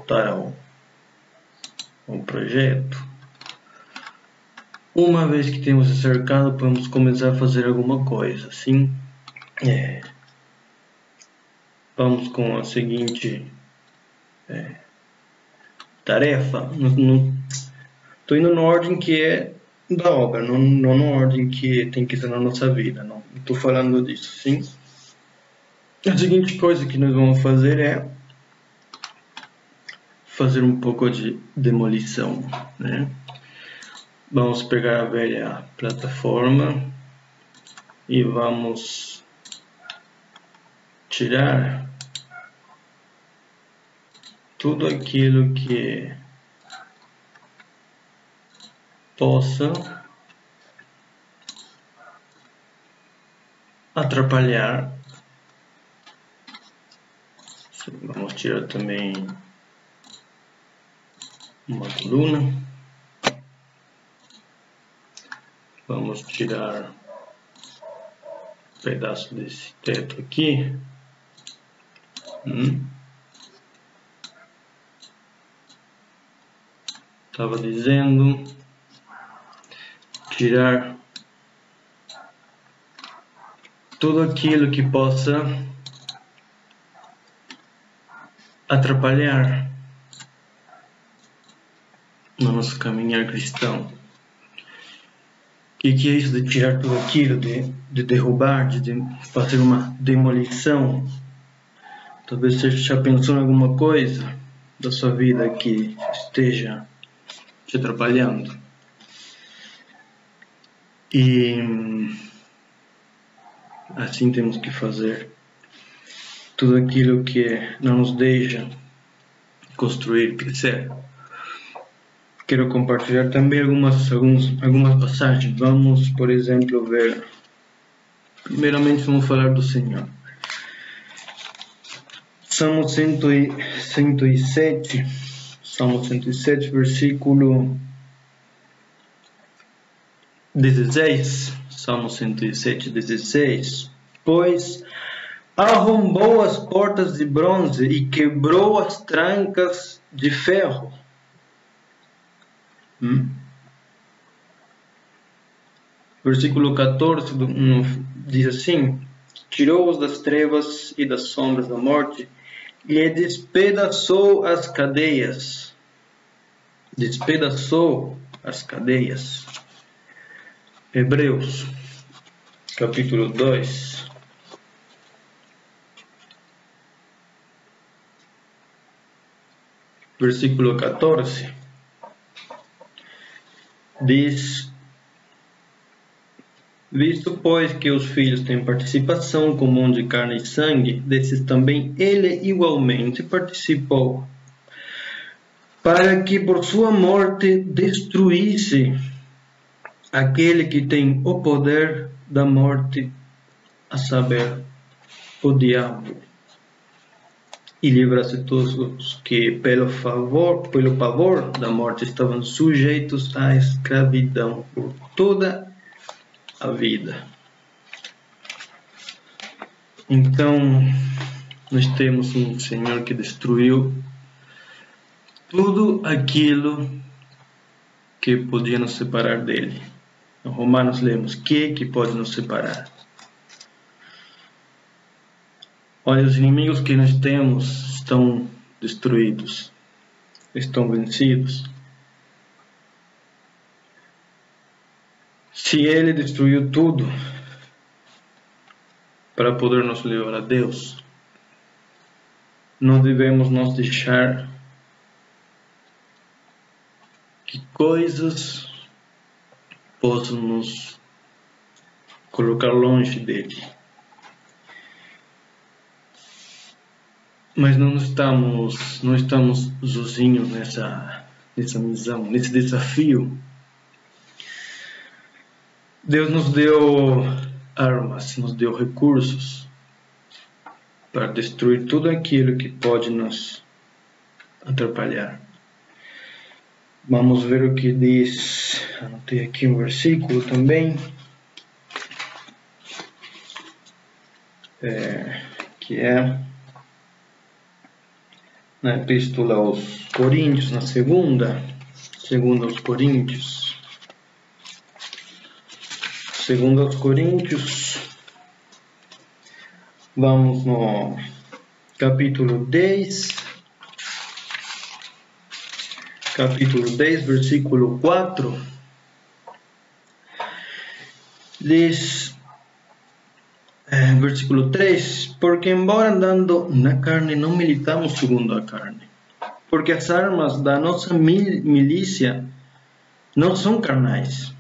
voltar ao projeto. Uma vez que temos esse cercado, podemos começar a fazer alguma coisa. Assim, vamos com a seguinte tarefa. Estou indo na ordem que é da obra, não na ordem que tem que ser na nossa vida. Não estou falando disso, sim. A seguinte coisa que nós vamos fazer é fazer um pouco de demolição, né? Vamos pegar a velha plataforma e vamos tirar tudo aquilo que possa atrapalhar. Vamos tirar também uma coluna. Vamos tirar um pedaço desse teto aqui. Estava dizendo tirar tudo aquilo que possa atrapalhar no nosso caminhar cristão. O que é isso de tirar tudo aquilo, de derrubar, de fazer uma demolição? Talvez você já pensou em alguma coisa da sua vida que esteja te atrapalhando. E assim temos que fazer. Tudo aquilo que não nos deixa construir, crescer. Quero compartilhar também algumas passagens. Vamos, por exemplo, ver. Primeiramente, vamos falar do Senhor. Salmo 107, versículo 16. Salmo 107, 16. Pois arrombou as portas de bronze e quebrou as trancas de ferro. Versículo 14 diz assim: tirou-os das trevas e das sombras da morte e despedaçou as cadeias. Despedaçou as cadeias. Hebreus, capítulo 2. Versículo 14. Diz: visto, pois, que os filhos têm participação comum de carne e sangue, desses também ele igualmente participou, para que por sua morte destruísse aquele que tem o poder da morte, a saber, o diabo, e livrasse todos os que pelo pavor da morte estavam sujeitos à escravidão por toda a vida. Então, nós temos um Senhor que destruiu tudo aquilo que podia nos separar dele. Em Romanos lemos: que pode nos separar? Olha, os inimigos que nós temos estão destruídos, estão vencidos. Se ele destruiu tudo para poder nos levar a Deus, não devemos nos deixar que coisas possam nos colocar longe dele. Mas não estamos sozinhos nessa missão, nesse desafio. Deus nos deu armas, nos deu recursos para destruir tudo aquilo que pode nos atrapalhar. Vamos ver o que diz. Anotei aqui um versículo também, que é na Epístola aos Coríntios, na segunda aos Coríntios, vamos no capítulo 10, versículo 4, diz, versículo 3, porque embora andando na carne não militamos segundo a carne, porque as armas da nossa milícia não são carnais,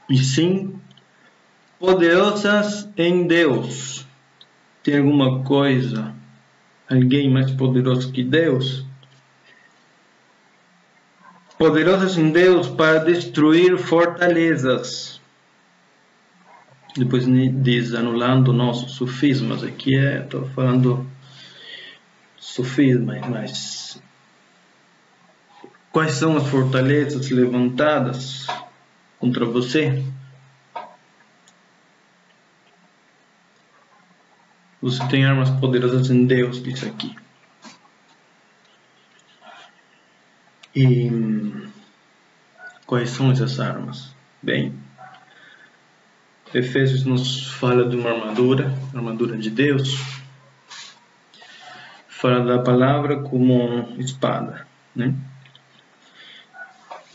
e sim poderosas em Deus. Tem alguma coisa, alguém mais poderoso que Deus? Poderosas em Deus para destruir fortalezas. Depois diz, anulando nossos sofismas. Aqui estou falando sofisma, mas quais são as fortalezas levantadas contra você? Você tem armas poderosas em Deus, diz aqui. E quais são essas armas? Bem, Efésios nos fala de uma armadura de Deus. Fala da palavra como uma espada, né?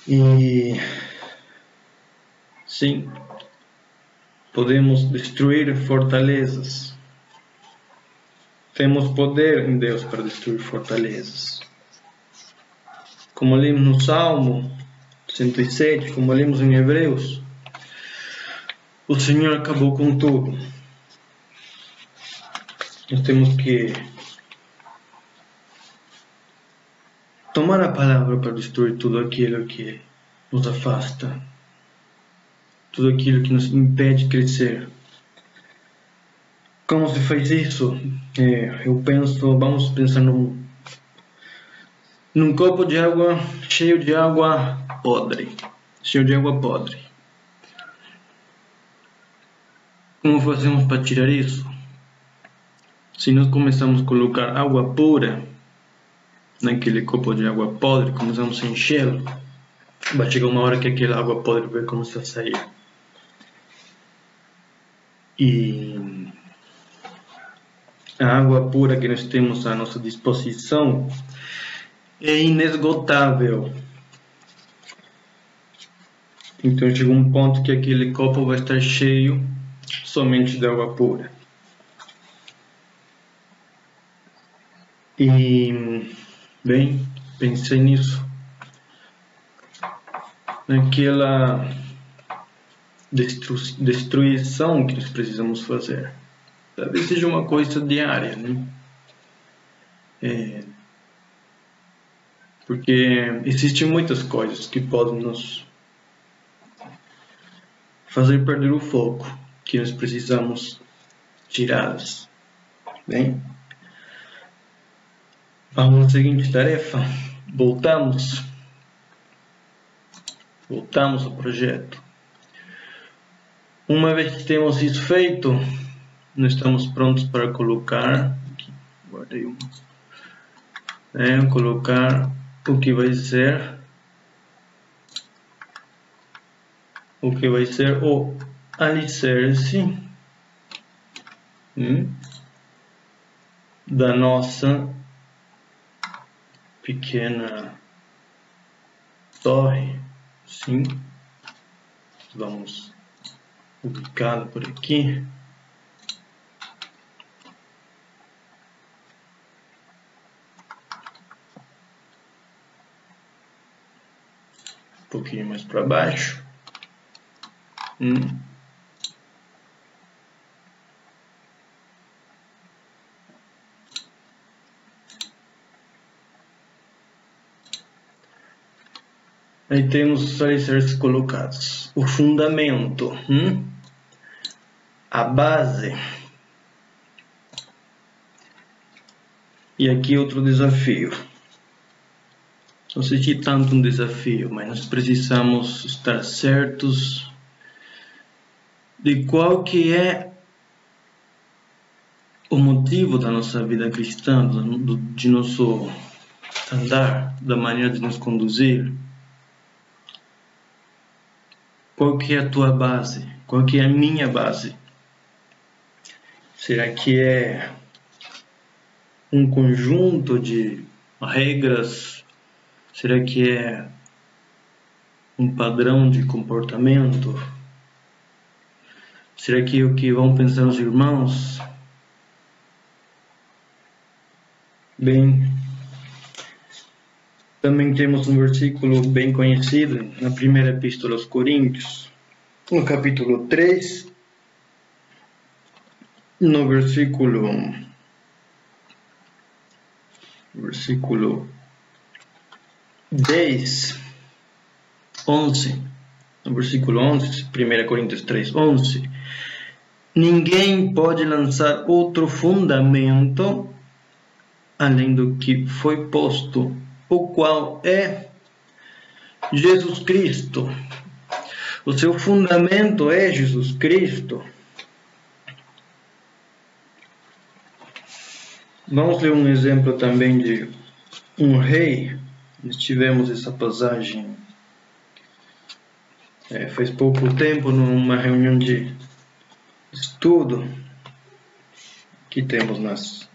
E sim, podemos destruir fortalezas. Temos poder em Deus para destruir fortalezas. Como lemos no Salmo 107, como lemos em Hebreus, o Senhor acabou com tudo. Nós temos que tomar a palavra para destruir tudo aquilo que nos afasta, tudo aquilo que nos impede de crescer. Como se faz isso? Vamos pensar num copo de água cheio de água podre. Como fazemos para tirar isso? Se nós começamos a colocar água pura naquele copo de água podre, começamos a enchê-lo, vai chegar uma hora que aquela água podre vai começar a sair. E a água pura que nós temos à nossa disposição é inesgotável. Então chega um ponto que aquele copo vai estar cheio somente de água pura. E, bem, pensei nisso. Naquela destruição que nós precisamos fazer. Talvez seja uma coisa diária, né? Porque existem muitas coisas que podem nos fazer perder o foco, que nós precisamos tirá-las. Bem, vamos à seguinte tarefa. Voltamos ao projeto. Uma vez que temos isso feito, nós estamos prontos para colocar aqui, colocar o que vai ser o alicerce da nossa pequena torre. Sim, vamos ubicá-la por aqui. Um pouquinho mais para baixo. Aí temos os alicerces colocados. O fundamento, a base. E aqui outro desafio. Não sei se tanto um desafio, mas nós precisamos estar certos de qual que é o motivo da nossa vida cristã, de nosso andar, da maneira de nos conduzir? Qual que é a tua base? Qual que é a minha base? Será que é um conjunto de regras? Será que é um padrão de comportamento? Será que é o que vão pensar os irmãos? Bem, também temos um versículo bem conhecido na primeira epístola aos Coríntios, no capítulo 3, no versículo 10, 11, no versículo 11, 1 Coríntios 3, 11, ninguém pode lançar outro fundamento além do que foi posto, o qual é Jesus Cristo. O seu fundamento é Jesus Cristo. Vamos ler um exemplo também de um rei. Nós tivemos essa passagem faz pouco tempo, numa reunião de estudo que temos nas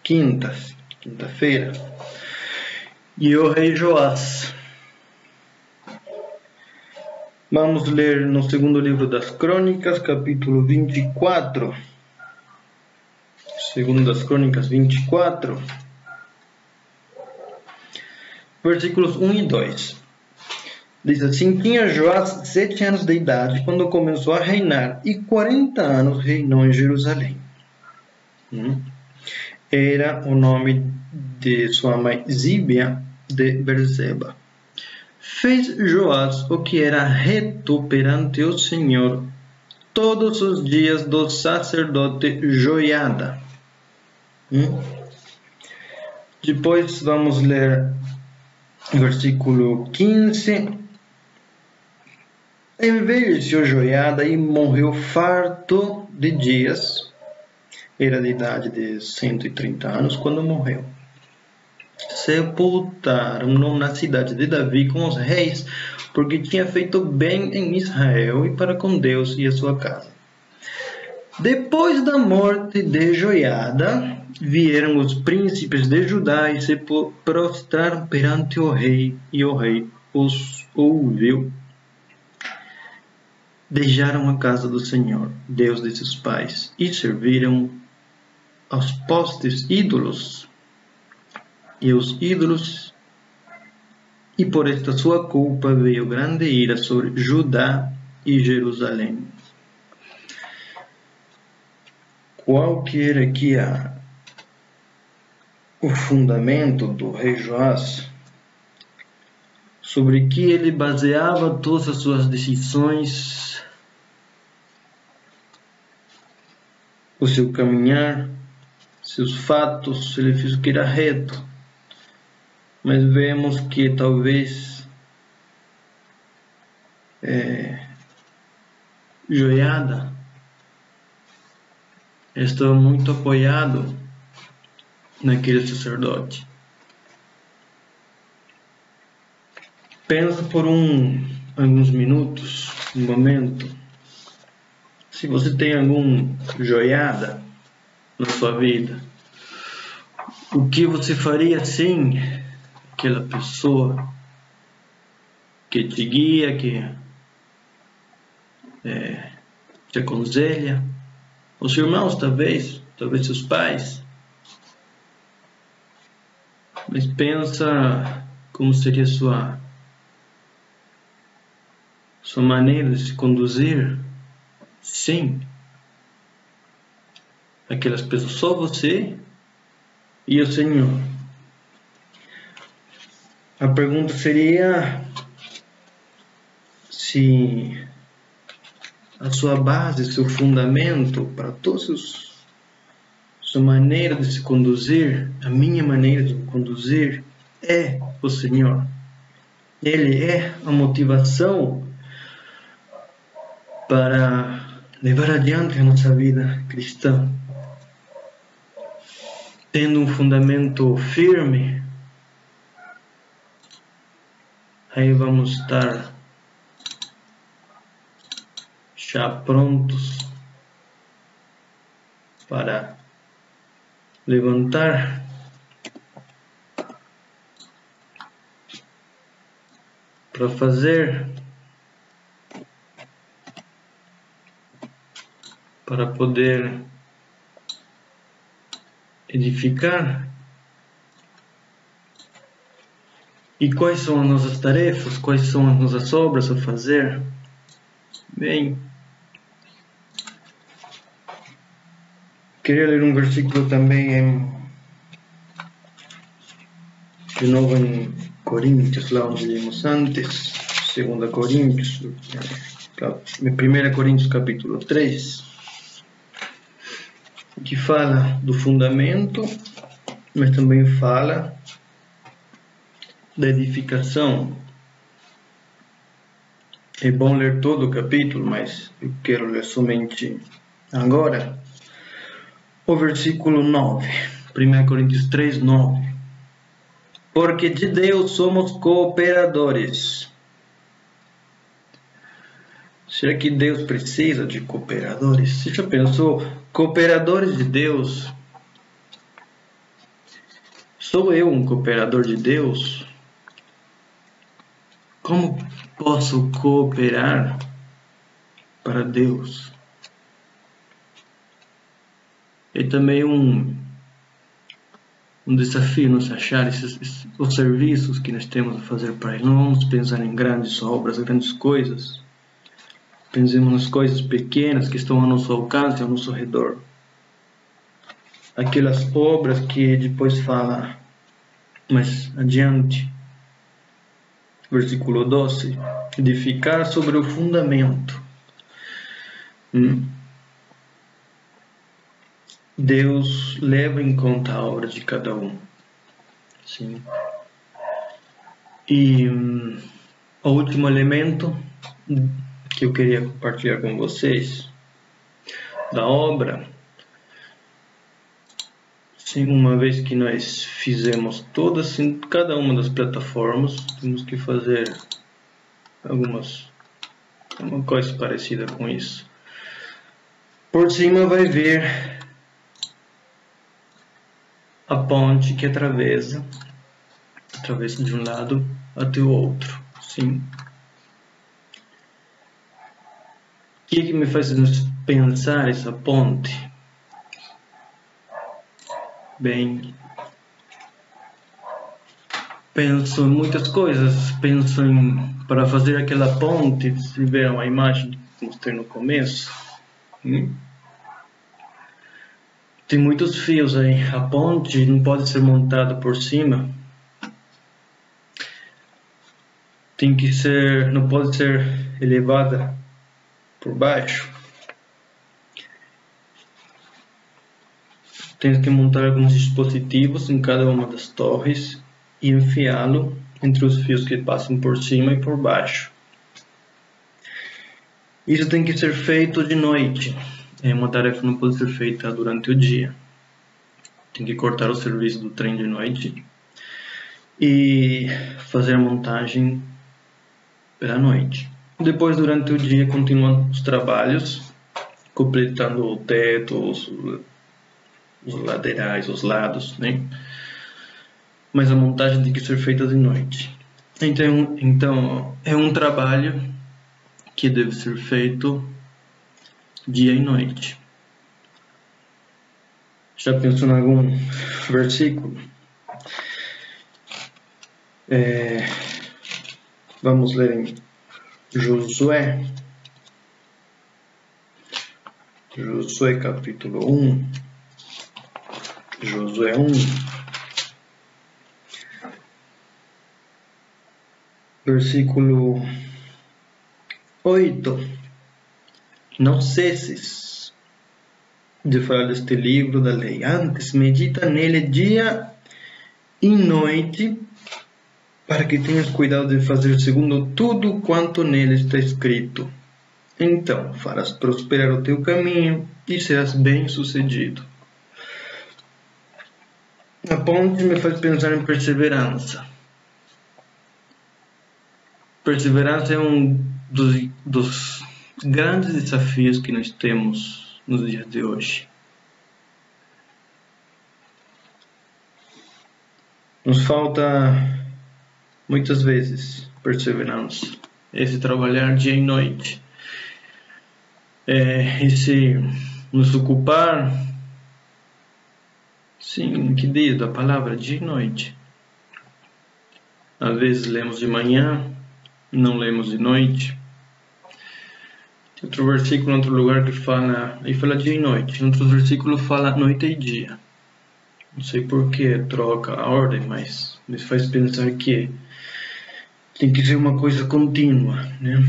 quinta-feira. E o rei Joás. Vamos ler no segundo livro das Crônicas, capítulo 24. Segundo das Crônicas 24, versículos 1 e 2. Diz assim: tinha Joás 7 anos de idade quando começou a reinar, e 40 anos reinou em Jerusalém. Era o nome de sua mãe Zíbia de Berseba. Fez Joás o que era reto perante o Senhor todos os dias do sacerdote Joiada. Depois vamos ler o versículo 15. Envelheceu Joiada e morreu farto de dias. Era de idade de 130 anos quando morreu. Sepultaram-no na cidade de Davi com os reis, porque tinha feito bem em Israel e para com Deus e a sua casa. Depois da morte de Joiada, vieram os príncipes de Judá e se prostraram perante o rei, e o rei os ouviu. Deixaram a casa do Senhor, Deus de seus pais, e serviram aos postes ídolos. E por esta sua culpa veio grande ira sobre Judá e Jerusalém. Qual que era aqui o fundamento do rei Joás? Sobre que ele baseava todas as suas decisões, o seu caminhar, seus fatos, ele fez o que era reto. Mas vemos que talvez Joiada estava muito apoiado naquele sacerdote. Pensa por alguns minutos, um momento, se você tem algum Joiada na sua vida, o que você faria sem aquela pessoa que te guia, que te aconselha? Os irmãos, talvez seus pais. Mas pensa como seria sua maneira de se conduzir sem aquelas pessoas, só você e o Senhor. A pergunta seria se a sua base, seu fundamento para todos sua maneira de se conduzir, a minha maneira de me conduzir é o Senhor. Ele é a motivação para levar adiante a nossa vida cristã. Tendo um fundamento firme, Aí vamos estar já prontos para levantar para fazer, para poder edificar. E quais são as nossas tarefas? Quais são as nossas obras a fazer? Bem, queria ler um versículo também de novo em Coríntios, lá onde lemos antes, 2 Coríntios, 1 Coríntios capítulo 3, que fala do fundamento, mas também fala da edificação. É bom ler todo o capítulo, mas eu quero ler somente agora o versículo 9, 1 Coríntios 3, 9. Porque de Deus somos cooperadores. Será que Deus precisa de cooperadores? Você já pensou? Cooperadores de Deus? Sou eu um cooperador de Deus? Como posso cooperar para Deus? É também um desafio nos achar os serviços que nós temos a fazer para Ele. Não vamos pensar em grandes obras, grandes coisas. Pensemos nas coisas pequenas que estão ao nosso alcance, ao nosso redor. Aquelas obras que depois fala mais adiante. Versículo 12. Edificar sobre o fundamento. Deus leva em conta a obra de cada um. Sim. E o último elemento que eu queria compartilhar com vocês da obra, sim, uma vez que nós fizemos todas, em cada uma das plataformas, temos que fazer uma coisa parecida com isso. Por cima vai ver a ponte que atravessa de um lado até o outro. Sim. O que me faz pensar essa ponte? Bem, penso em muitas coisas. Penso para fazer aquela ponte, se viram a imagem que mostrei no começo. Tem muitos fios aí. A ponte não pode ser montada por cima. Não pode ser elevada por baixo. Tem que montar alguns dispositivos em cada uma das torres e enfiá-lo entre os fios que passam por cima e por baixo. Isso tem que ser feito de noite. É uma tarefa que não pode ser feita durante o dia. Tem que cortar o serviço do trem de noite e fazer a montagem pela noite. Depois, durante o dia, continuam os trabalhos, completando o teto, os laterais, os lados, né? Mas a montagem tem que ser feita de noite. Então é um trabalho que deve ser feito dia e noite. Já pensou em algum versículo? Vamos ler em Josué. Josué capítulo 1. Josué 1. Versículo 8. Não cesses de falar deste livro da lei. Antes, medita nele dia e noite, para que tenhas cuidado de fazer segundo tudo quanto nele está escrito. Então farás prosperar o teu caminho e serás bem-sucedido. A ponte me faz pensar em perseverança. Perseverança é um dos grandes desafios que nós temos nos dias de hoje. Nos falta muitas vezes perseverança, esse trabalhar dia e noite, esse nos ocupar, sim, que diz da palavra, dia e noite. Às vezes lemos de manhã, não lemos de noite. Tem outro versículo em outro lugar que fala dia e noite. Em outro versículo fala noite e dia. Não sei por que troca a ordem, mas me faz pensar que tem que ser uma coisa contínua, né?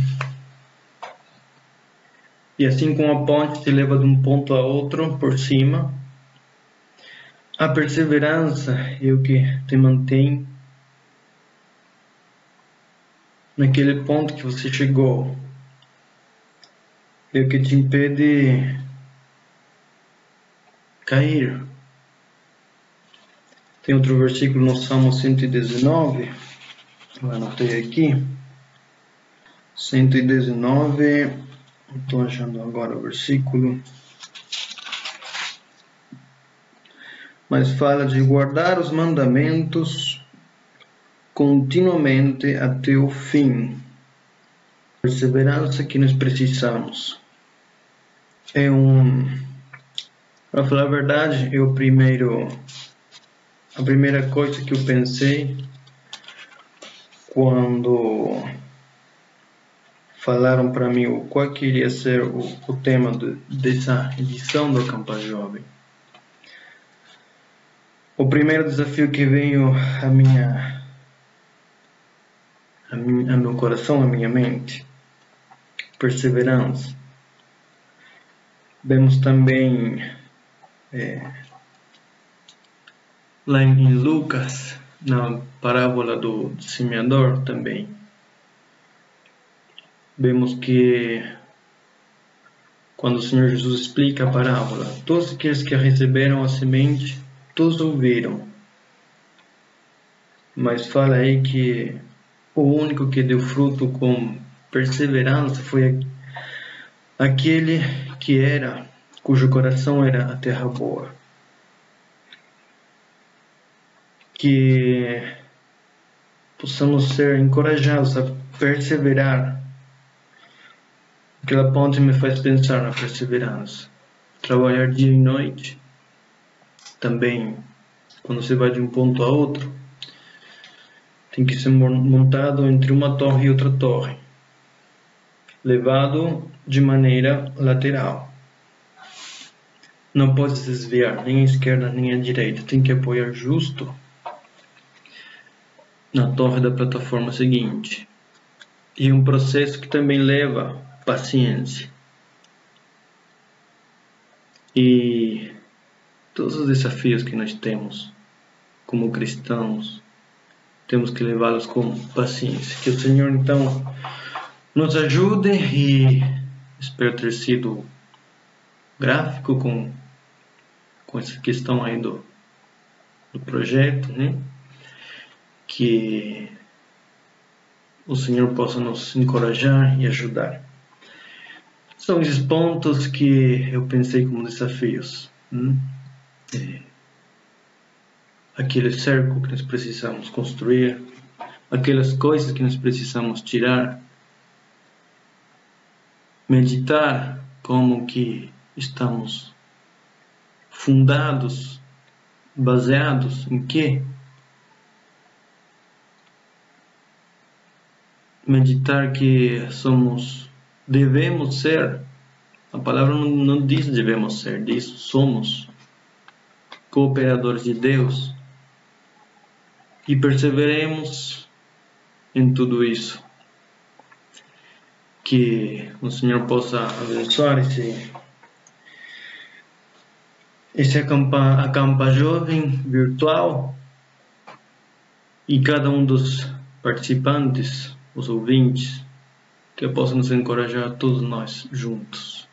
E assim como a ponte se leva de um ponto a outro por cima, a perseverança é o que te mantém naquele ponto que você chegou. É o que te impede cair. Tem outro versículo no Salmo 119, eu anotei aqui. 119, estou achando agora o versículo. Mas fala de guardar os mandamentos continuamente até o fim. Perseverança que nós precisamos. Para falar a verdade, a primeira coisa que eu pensei quando falaram para mim qual que iria ser o tema dessa edição do Acampa Jovem. O primeiro desafio que veio a meu coração, a minha mente, perseverança. Vemos também lá em Lucas, na parábola do semeador também, vemos que quando o Senhor Jesus explica a parábola, todos aqueles que receberam a semente, todos ouviram, mas fala aí que o único que deu fruto com perseverança foi aquele cujo coração era a terra boa. Que possamos ser encorajados a perseverar. Aquela ponte me faz pensar na perseverança. Trabalhar dia e noite. Também, quando você vai de um ponto a outro, tem que ser montado entre uma torre e outra torre, levado de maneira lateral. Não pode se desviar nem à esquerda nem à direita, tem que apoiar justo na torre da plataforma seguinte. E um processo que também leva paciência. E todos os desafios que nós temos como cristãos, temos que levá-los com paciência. Que o Senhor então nos ajude, e espero ter sido gráfico com essa questão aí do projeto, né? Que o Senhor possa nos encorajar e ajudar. São esses pontos que eu pensei como desafios. Aquele cerco que nós precisamos construir, aquelas coisas que nós precisamos tirar, meditar como que estamos fundados, baseados em quê? Meditar que devemos ser, a palavra não diz devemos ser, diz somos cooperadores de Deus, e perseveremos em tudo isso. Que o Senhor possa abençoar esse acampa jovem virtual, e cada um dos participantes, os ouvintes, que possa nos encorajar a todos nós juntos.